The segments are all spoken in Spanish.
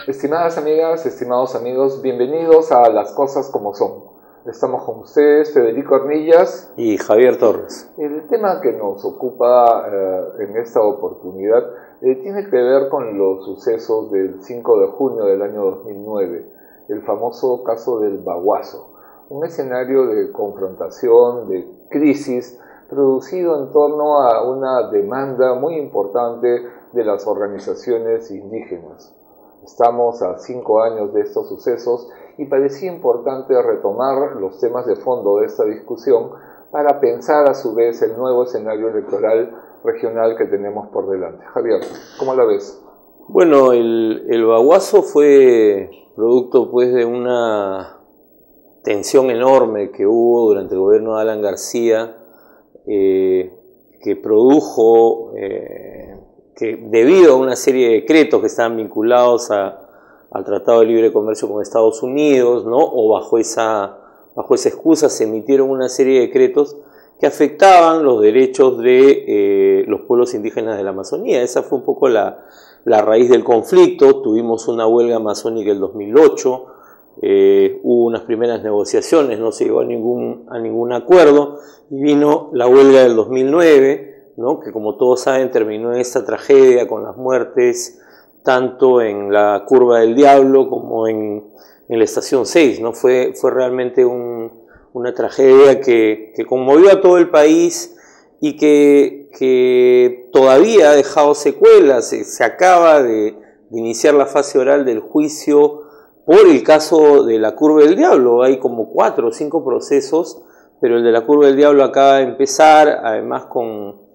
Estimadas amigas, estimados amigos, bienvenidos a Las Cosas Como Son. Estamos con ustedes, Federico Arnillas y Javier Torres. El tema que nos ocupa en esta oportunidad tiene que ver con los sucesos del 5 de junio del año 2009, el famoso caso del Baguazo, un escenario de confrontación, de crisis, producido en torno a una demanda muy importante de las organizaciones indígenas. Estamos a 5 años de estos sucesos y parecía importante retomar los temas de fondo de esta discusión para pensar a su vez el nuevo escenario electoral regional que tenemos por delante. Javier, ¿cómo la ves? Bueno, el Baguazo fue producto pues de una tensión enorme que hubo durante el gobierno de Alan García, que produjo que debido a una serie de decretos que estaban vinculados al Tratado de Libre Comercio con Estados Unidos, ¿no? O bajo esa excusa se emitieron una serie de decretos que afectaban los derechos de los pueblos indígenas de la Amazonía. Esa fue un poco la raíz del conflicto. Tuvimos una huelga amazónica el 2008, hubo unas primeras negociaciones, no se llegó a ningún acuerdo, y vino la huelga del 2009, ¿no? Que como todos saben terminó en esta tragedia con las muertes tanto en la Curva del Diablo como en la Estación 6, ¿no? Fue realmente una tragedia que conmovió a todo el país y que todavía ha dejado secuelas. Se acaba de iniciar la fase oral del juicio por el caso de la Curva del Diablo. Hay como 4 o 5 procesos, pero el de la Curva del Diablo acaba de empezar, además con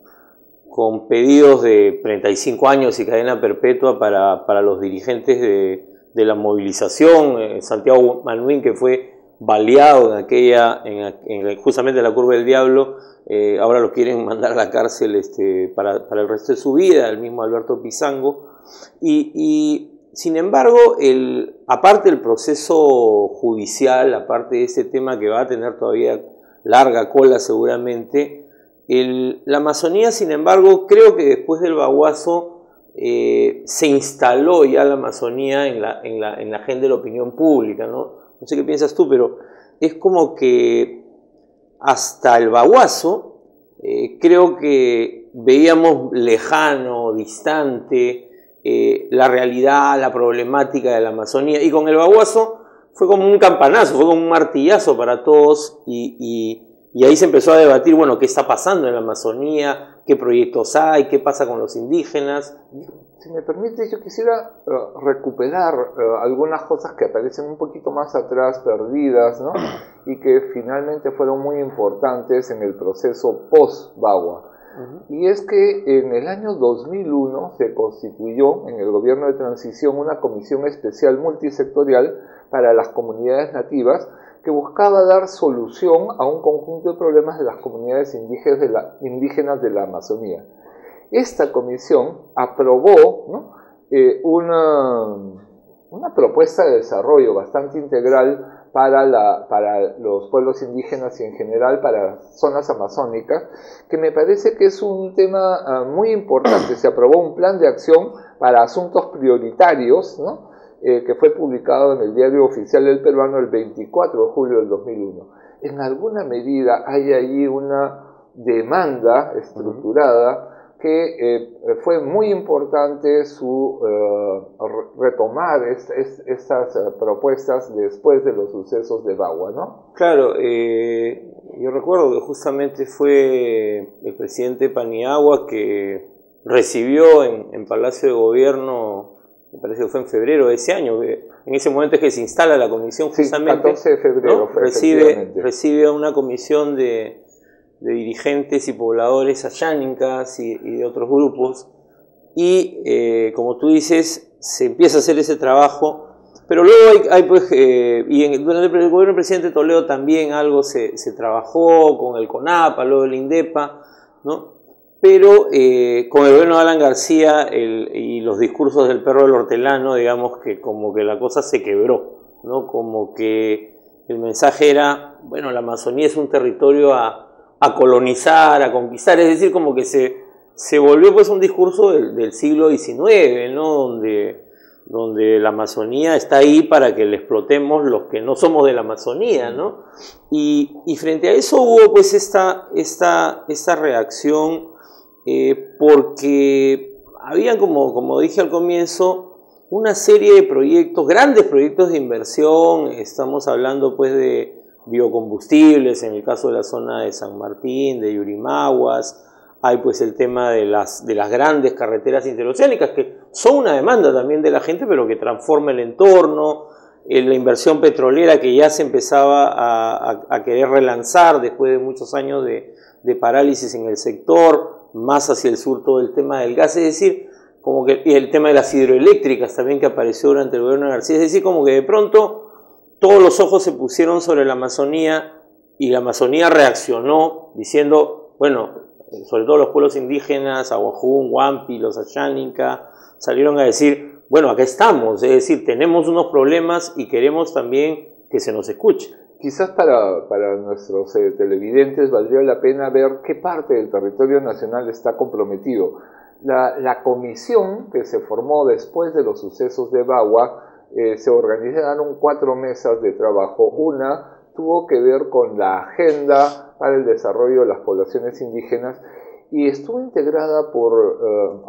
pedidos de 35 años y cadena perpetua para los dirigentes de la movilización. Santiago Manuín, que fue baleado justamente en la Curva del Diablo, ahora lo quieren mandar a la cárcel para el resto de su vida, el mismo Alberto Pizango. Y sin embargo, aparte del proceso judicial, aparte de ese tema que va a tener todavía larga cola seguramente, la Amazonía, sin embargo, creo que después del Baguazo se instaló ya la Amazonía en la agenda de la opinión pública, ¿no? No sé qué piensas tú, pero es como que hasta el Baguazo creo que veíamos lejano, distante la realidad, la problemática de la Amazonía, y con el Baguazo fue como un campanazo, fue como un martillazo para todos, y ahí se empezó a debatir, bueno, qué está pasando en la Amazonía, qué proyectos hay, qué pasa con los indígenas. Si me permite, yo quisiera recuperar algunas cosas que aparecen un poquito más atrás, perdidas, ¿no? Y que finalmente fueron muy importantes en el proceso post-Bagua. Y es que en el año 2001 se constituyó en el gobierno de transición una comisión especial multisectorial para las comunidades nativas que buscaba dar solución a un conjunto de problemas de las comunidades indígenas de la Amazonía. Esta comisión aprobó, ¿no? una propuesta de desarrollo bastante integral para los pueblos indígenas y en general para zonas amazónicas, que me parece que es un tema muy importante. Se aprobó un plan de acción para asuntos prioritarios, ¿no? Que fue publicado en el Diario Oficial del Peruano el 24 de julio del 2001. En alguna medida hay ahí una demanda estructurada que fue muy importante retomar estas propuestas después de los sucesos de Bagua, ¿no? Claro, yo recuerdo que justamente fue el presidente Paniagua que recibió en Palacio de Gobierno, me parece que fue en febrero de ese año, en ese momento es que se instala la comisión, justamente, sí, 14 de febrero, ¿no? recibe a una comisión de dirigentes y pobladores ayánicas y de otros grupos, y como tú dices, se empieza a hacer ese trabajo, pero luego hay pues, durante el gobierno del presidente Toledo también algo se trabajó con el CONAPA, luego el INDEPA, ¿no? Pero con el gobierno de Alan García y los discursos del perro del hortelano, digamos que como que la cosa se quebró, ¿no? Como que el mensaje era, bueno, la Amazonía es un territorio a colonizar, a conquistar, es decir, como que se volvió pues un discurso del siglo XIX, ¿no? donde la Amazonía está ahí para que le explotemos los que no somos de la Amazonía, ¿no? Y frente a eso hubo pues esta reacción porque había, como dije al comienzo, una serie de proyectos, grandes proyectos de inversión. Estamos hablando pues de biocombustibles, en el caso de la zona de San Martín, de Yurimaguas. Hay pues el tema de las grandes carreteras interoceánicas, que son una demanda también de la gente, pero que transforma el entorno. La inversión petrolera que ya se empezaba a querer relanzar después de muchos años de parálisis en el sector, más hacia el sur todo el tema del gas, es decir, como que, y el tema de las hidroeléctricas también que apareció durante el gobierno de García, es decir, como que de pronto todos los ojos se pusieron sobre la Amazonía y la Amazonía reaccionó diciendo, bueno, sobre todo los pueblos indígenas, Aguajún, Huampi, los Asháninka, salieron a decir, bueno, acá estamos, es decir, tenemos unos problemas y queremos también que se nos escuche. Quizás para nuestros televidentes valdría la pena ver qué parte del territorio nacional está comprometido. La comisión que se formó después de los sucesos de Bagua, se organizaron 4 mesas de trabajo. Una tuvo que ver con la agenda para el desarrollo de las poblaciones indígenas y estuvo integrada por,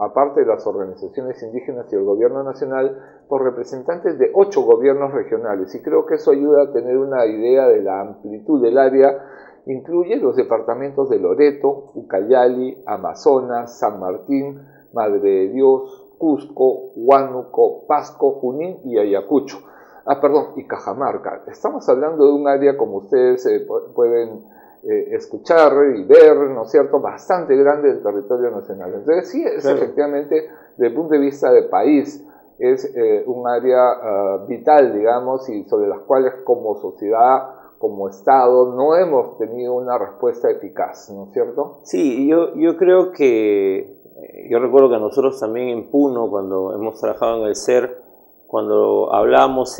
aparte de las organizaciones indígenas y el gobierno nacional, por representantes de 8 gobiernos regionales, y creo que eso ayuda a tener una idea de la amplitud del área. Incluye los departamentos de Loreto, Ucayali, Amazonas, San Martín, Madre de Dios, Cusco, Huánuco, Pasco, Junín y Ayacucho. Y Cajamarca. Estamos hablando de un área, como ustedes pueden escuchar y ver, ¿no es cierto?, bastante grande del territorio nacional. Entonces sí, es claro, efectivamente, desde el punto de vista del país, es un área vital, digamos, y sobre las cuales como sociedad, como Estado, no hemos tenido una respuesta eficaz, ¿no es cierto? Sí, yo creo que, yo recuerdo que nosotros también en Puno, cuando hemos trabajado en el SER, cuando hablábamos,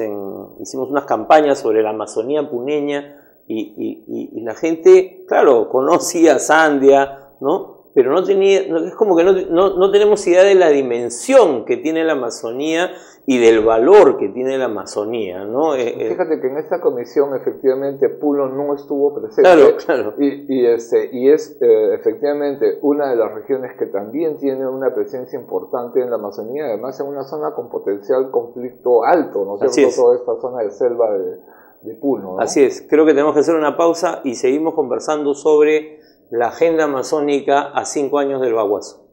hicimos unas campañas sobre la Amazonía puneña, y la gente, claro, conocía Sandia, ¿no? Pero no tenía, es como que no tenemos idea de la dimensión que tiene la Amazonía y del valor que tiene la Amazonía, ¿no? Fíjate que en esta comisión efectivamente Puno no estuvo presente. Claro, claro. Y es efectivamente una de las regiones que también tiene una presencia importante en la Amazonía, además en una zona con potencial conflicto alto, ¿no es cierto? Toda esta zona de selva de Puno, ¿no? Así es, creo que tenemos que hacer una pausa y seguimos conversando sobre la agenda amazónica a 5 años del Baguazo.